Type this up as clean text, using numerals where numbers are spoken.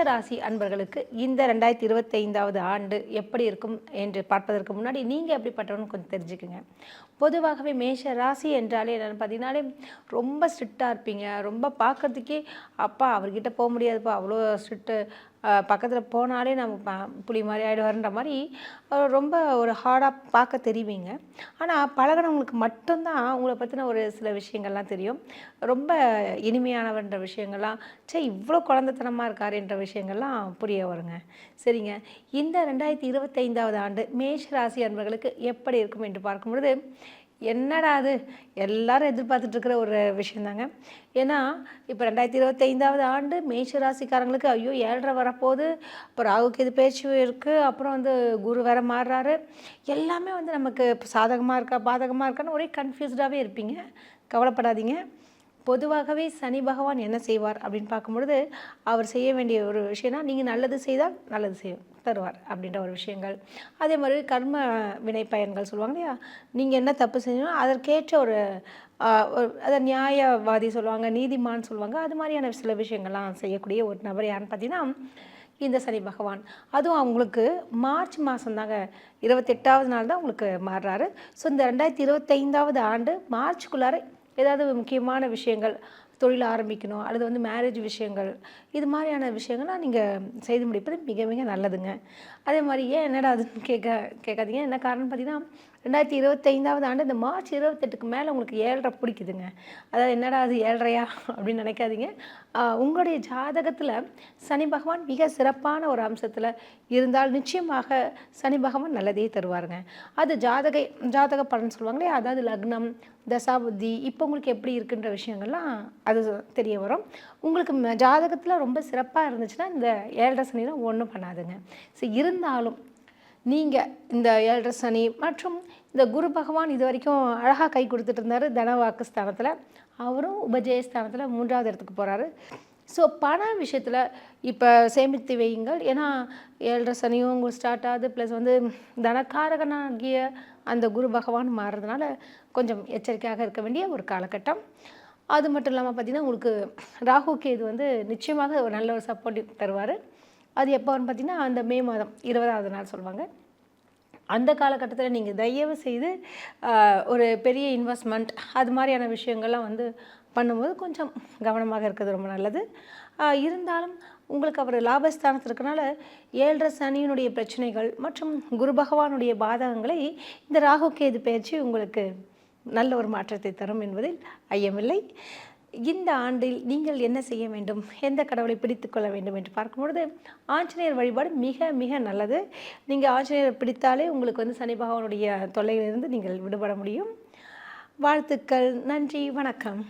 ராசி அன்பர்களுக்கு இந்த 2025வது ஆண்டு எப்படி இருக்கும் என்று பார்ப்பதற்கு முன்னாடி நீங்கள் எப்படிப்பட்டவன்னு கொஞ்சம் தெரிஞ்சுக்குங்க. பொதுவாகவே மேஷ ராசி என்றாலே என்னென்னு பார்த்தீங்கன்னாலே ரொம்ப ஸ்ட்ரிக்டாக இருப்பீங்க. ரொம்ப பார்க்கறதுக்கே அப்பா அவர்கிட்ட போக முடியாதுப்பா அவ்வளோ ஸ்ட்ரிக்ட்டு, பக்கத்தில் போனாலே நம்ம புலி மாதிரி ஆகிடுவார்ன்ற மாதிரி ரொம்ப ஒரு ஹார்டாக பார்க்க தெரிவிங்க. ஆனால் பழகினவங்களுக்கு மட்டும்தான் உங்களை பற்றின ஒரு சில விஷயங்கள்லாம் தெரியும். ரொம்ப இனிமையானவர்ன்ற விஷயங்கள்லாம் இவ்வளோ குழந்தைத்தனமாக இருக்காருன்ற விஷயங்கள்லாம் புரிய வருங்க. சரிங்க, இந்த 2025வது ஆண்டு மேஷ ராசி அன்பர்களுக்கு எப்படி இருக்கும் என்று பார்க்கும்பொழுது என்னடா அது எல்லாரும் எதிர்பார்த்துட்ருக்கிற ஒரு விஷயந்தாங்க. ஏன்னா இப்போ 2025வது ஆண்டு மேஷ ராசிக்காரங்களுக்கு ஐயோ 7.5 வரப்போகுது, இப்போ ராகுக்கு இது பேச்சு இருக்குது, அப்புறம் குரு வேற மாறுறாரு, எல்லாமே நமக்கு இப்போ சாதகமாக இருக்கா பாதகமாக இருக்கான்னு ஒரே கன்ஃபியூஸ்டாகவே இருப்பீங்க. கவலைப்படாதீங்க. பொதுவாகவே சனி பகவான் என்ன செய்வார் அப்படின்னு பார்க்கும்பொழுது அவர் செய்ய வேண்டிய ஒரு விஷயம்னா நீங்கள் நல்லது செய்தால் நல்லது தருவார் அப்படின்ற ஒரு விஷயங்கள். அதே மாதிரி கர்ம வினை பயன்கள் சொல்லுவாங்க இல்லையா, நீங்கள் என்ன தப்பு செஞ்சோம் அதற்கேற்ற ஒரு அதை நியாயவாதி சொல்லுவாங்க, நீதிமான் சொல்லுவாங்க, அது மாதிரியான சில விஷயங்கள்லாம் செய்யக்கூடிய ஒரு நபர் யாருன்னு பார்த்தீங்கன்னா இந்த சனி பகவான். அதுவும் அவங்களுக்கு மார்ச் மாதம் தாங்க 28வது நாள் தான் உங்களுக்கு மாறுறாரு. ஸோ இந்த 2025வது ஆண்டு மார்ச்சுக்குள்ளார ஏதாவது முக்கியமான விஷயங்கள், தொழில் ஆரம்பிக்கணும் அல்லது மேரேஜ் விஷயங்கள், இது மாதிரியான விஷயங்கள்லாம் நீங்கள் செய்து முடிப்பது மிக மிக நல்லதுங்க. அதே மாதிரி ஏன் என்னடா அதுன்னு கேட்காதீங்க. என்ன காரணம் பார்த்தீங்கன்னா 2025வது ஆண்டு இந்த மார்ச் 28க்கு மேலே உங்களுக்கு 7.5 பிடிக்குதுங்க. அதாவது என்னடா அது 7.5யா அப்படின்னு நினைக்காதீங்க. உங்களுடைய ஜாதகத்தில் சனி பகவான் மிக சிறப்பான ஒரு அம்சத்தில் இருந்தால் நிச்சயமாக சனி பகவான் நல்லதே தருவாருங்க. அது ஜாதக பலன் சொல்லுவாங்களே, அதாவது லக்னம் தசாபுத்தி இப்போ உங்களுக்கு எப்படி இருக்குன்ற விஷயங்கள்லாம் அது தெரிய வரும். உங்களுக்கு ஜாதகத்தில் ரொம்ப சிறப்பாக இருந்துச்சுன்னா இந்த 7.5 சனிலாம் ஒன்றும் பண்ணாதுங்க. ஸோ இருந்தாலும் நீங்கள் இந்த 7.5 சனி மற்றும் இந்த குரு பகவான் இது வரைக்கும் அழகாக கை கொடுத்துட்டு இருந்தார் தனவாக்கு ஸ்தானத்தில், அவரும் உபஜயஸ்தானத்தில் 3வது இடத்துக்கு போகிறாரு. ஸோ பண விஷயத்தில் இப்போ சேமித்து வையுங்கள். ஏன்னா 7.5 சனியும் உங்களுக்கு ஸ்டார்ட் ஆகுது, ப்ளஸ் தனக்காரகனாகிய அந்த குரு பகவான் மாறுறதுனால கொஞ்சம் எச்சரிக்கையாக இருக்க வேண்டிய ஒரு காலகட்டம். அது மட்டும் இல்லாமல் பார்த்திங்கன்னா உங்களுக்கு ராகு கேது நிச்சயமாக ஒரு நல்ல ஒரு சப்போர்ட்டிவ் தருவார். அது எப்போன்னு பார்த்திங்கன்னா அந்த மே மாதம் 20வது நாள் சொல்லுவாங்க. அந்த காலகட்டத்தில் நீங்கள் தயவு செய்து ஒரு பெரிய இன்வெஸ்ட்மெண்ட் அது மாதிரியான விஷயங்கள்லாம் பண்ணும்போது கொஞ்சம் கவனமாக இருக்கிறது ரொம்ப நல்லது. இருந்தாலும் உங்களுக்கு அவர் லாபஸ்தானத்தில் இருக்கனால 7.5 சனியினுடைய பிரச்சனைகள் மற்றும் குரு பகவானுடைய பாதகங்களை இந்த ராகு கேது பயிற்சி உங்களுக்கு நல்ல ஒரு மாற்றத்தை தரும் என்பதில் ஐயமில்லை. இந்த ஆண்டில் நீங்கள் என்ன செய்ய வேண்டும், எந்த கடவுளை பிடித்து கொள்ள வேண்டும் என்று பார்க்கும்பொழுது ஆஞ்சநேயர் வழிபாடு மிக மிக நல்லது. நீங்கள் ஆஞ்சநேயர் பிடித்தாலே உங்களுக்கு சனி பகவானுடைய தொல்லையிலிருந்து நீங்கள் விடுபட முடியும். வாழ்த்துக்கள். நன்றி. வணக்கம்.